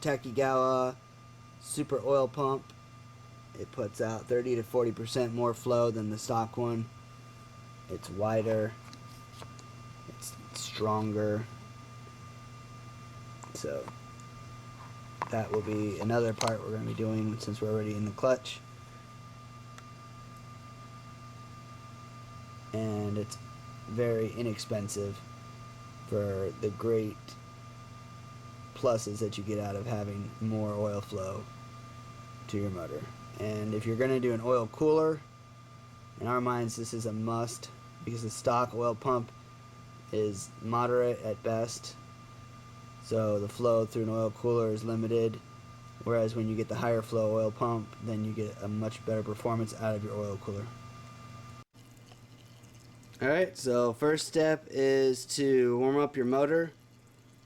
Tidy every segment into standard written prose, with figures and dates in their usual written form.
Takegawa Super Oil Pump. It puts out 30 to 40% more flow than the stock one. It's wider, it's stronger, so that will be another part we're going to be doing since we're already in the clutch. And it's very inexpensive for the great pluses that you get out of having more oil flow to your motor. And if you're going to do an oil cooler, in our minds this is a must, because the stock oil pump is moderate at best, so the flow through an oil cooler is limited, whereas when you get the higher flow oil pump, then you get a much better performance out of your oil cooler. Alright, so first step is to warm up your motor.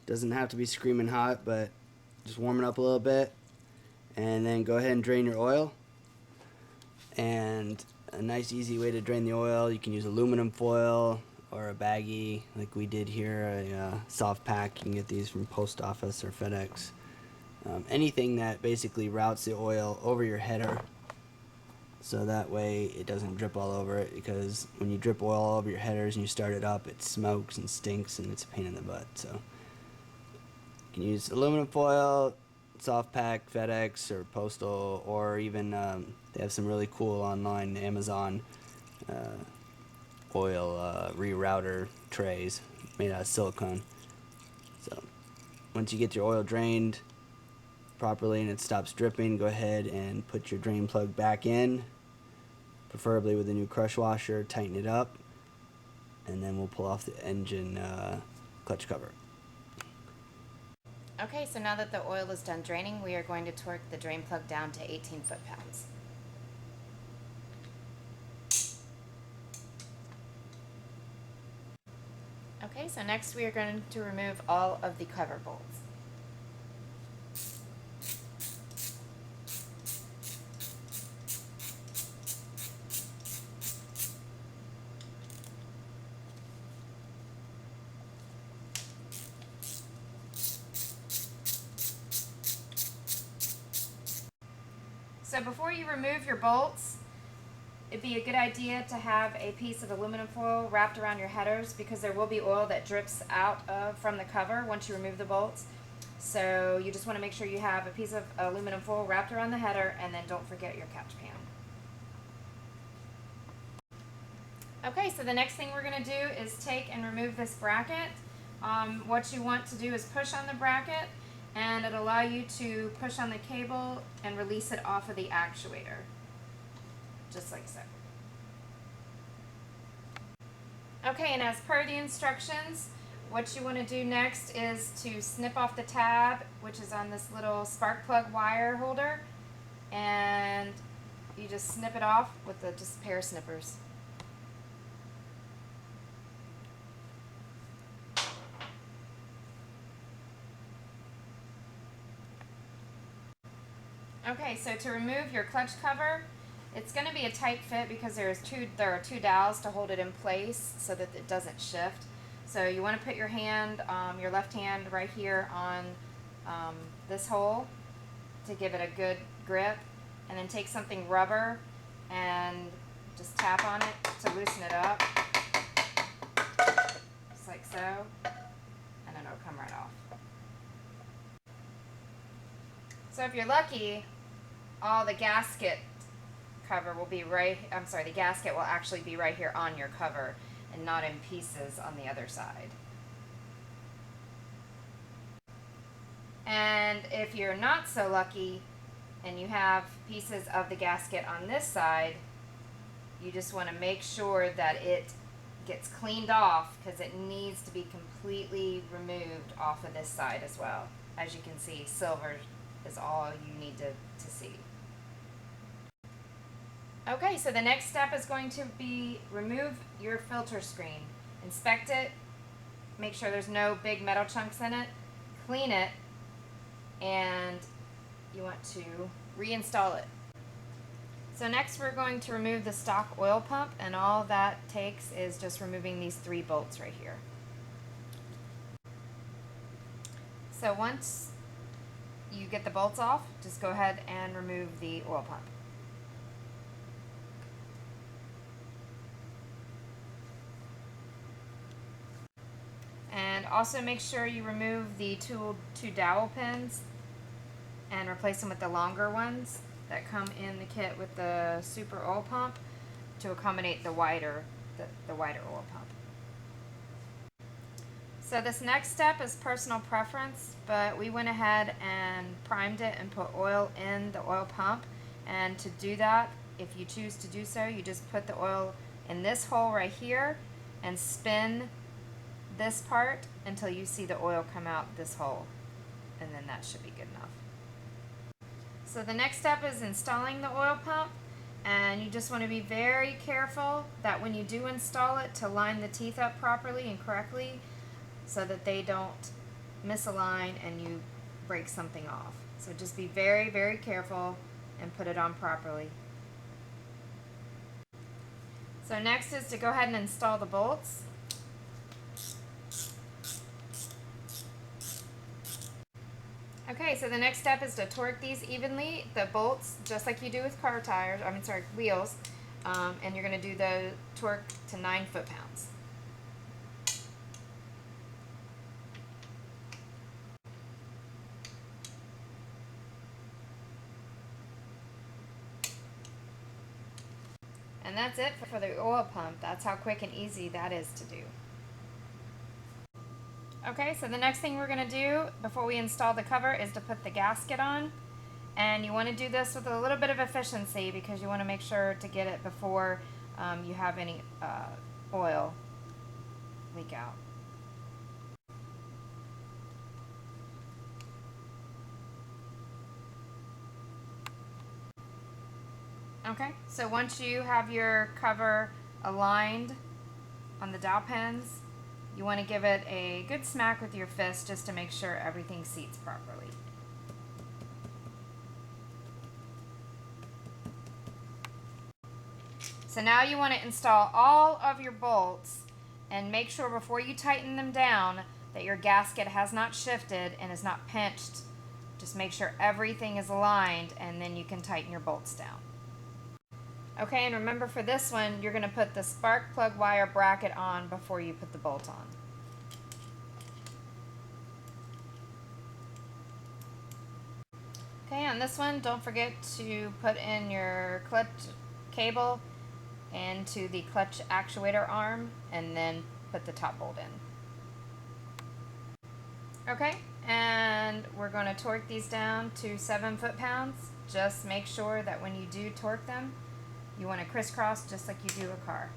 Doesn't have to be screaming hot, but just warm it up a little bit, and then go ahead and drain your oil. And a nice easy way to drain the oil, you can use aluminum foil or a baggie like we did here, a soft pack. You can get these from post office or FedEx. Anything that basically routes the oil over your header, so that way it doesn't drip all over it, because when you drip oil all over your headers and you start it up, it smokes and stinks and it's a pain in the butt. So you can use aluminum foil, soft pack, FedEx or postal, or even they have some really cool online Amazon oil rerouter trays made out of silicone. So once you get your oil drained properly and it stops dripping, go ahead and put your drain plug back in, preferably with a new crush washer. Tighten it up, and then we'll pull off the engine clutch cover. Okay, so now that the oil is done draining, we are going to torque the drain plug down to 18 foot-pounds. Okay, so next we are going to remove all of the cover bolts. So before you remove your bolts, it'd be a good idea to have a piece of aluminum foil wrapped around your headers, because there will be oil that drips out from the cover once you remove the bolts. So you just want to make sure you have a piece of aluminum foil wrapped around the header, and then don't forget your catch pan. Okay, so the next thing we're going to do is take and remove this bracket. What you want to do is push on the bracket, and it'll allow you to push on the cable and release it off of the actuator, just like so. Okay, and as per the instructions, what you want to do next is to snip off the tab, which is on this little spark plug wire holder, and you just snip it off with just a pair of snippers. Okay, so to remove your clutch cover, it's going to be a tight fit because there are two dowels to hold it in place so that it doesn't shift. So you want to put your hand, your left hand right here on this hole to give it a good grip, and then take something rubber and just tap on it to loosen it up, just like so, and then it'll come right off. So if you're lucky, all the gasket cover will be the gasket will actually be right here on your cover and not in pieces on the other side. And if you're not so lucky and you have pieces of the gasket on this side, you just want to make sure that it gets cleaned off, because it needs to be completely removed off of this side as well. As you can see, silver is all you need to see. Okay, so the next step is going to be remove your filter screen. Inspect it, make sure there's no big metal chunks in it, clean it, and you want to reinstall it. So next we're going to remove the stock oil pump, and all that takes is just removing these 3 bolts right here. So once you get the bolts off, just go ahead and remove the oil pump. And also make sure you remove the two dowel pins and replace them with the longer ones that come in the kit with the Super Oil Pump to accommodate the wider oil pump. So this next step is personal preference, but we went ahead and primed it and put oil in the oil pump. And to do that, if you choose to do so, you just put the oil in this hole right here and spin this part until you see the oil come out this hole, and then that should be good enough. So the next step is installing the oil pump, and you just want to be very careful that when you do install it, to line the teeth up properly and correctly so that they don't misalign and you break something off. So just be very, very careful and put it on properly. So next is to go ahead and install the bolts. Okay, so the next step is to torque these evenly, the bolts, just like you do with car tires, wheels, and you're going to do the torque to 9 foot-pounds. And that's it for the oil pump. That's how quick and easy that is to do. Okay, so the next thing we're going to do before we install the cover is to put the gasket on. And you want to do this with a little bit of efficiency because you want to make sure to get it before you have any oil leak out. Okay, so once you have your cover aligned on the dowel pins, you want to give it a good smack with your fist just to make sure everything seats properly. So now you want to install all of your bolts and make sure before you tighten them down that your gasket has not shifted and is not pinched. Just make sure everything is aligned and then you can tighten your bolts down. Okay, and remember for this one, you're going to put the spark plug wire bracket on before you put the bolt on. Okay, on this one, don't forget to put in your clutch cable into the clutch actuator arm and then put the top bolt in. Okay, and we're going to torque these down to 7 foot-pounds. Just make sure that when you do torque them, you want to crisscross just like you do a car.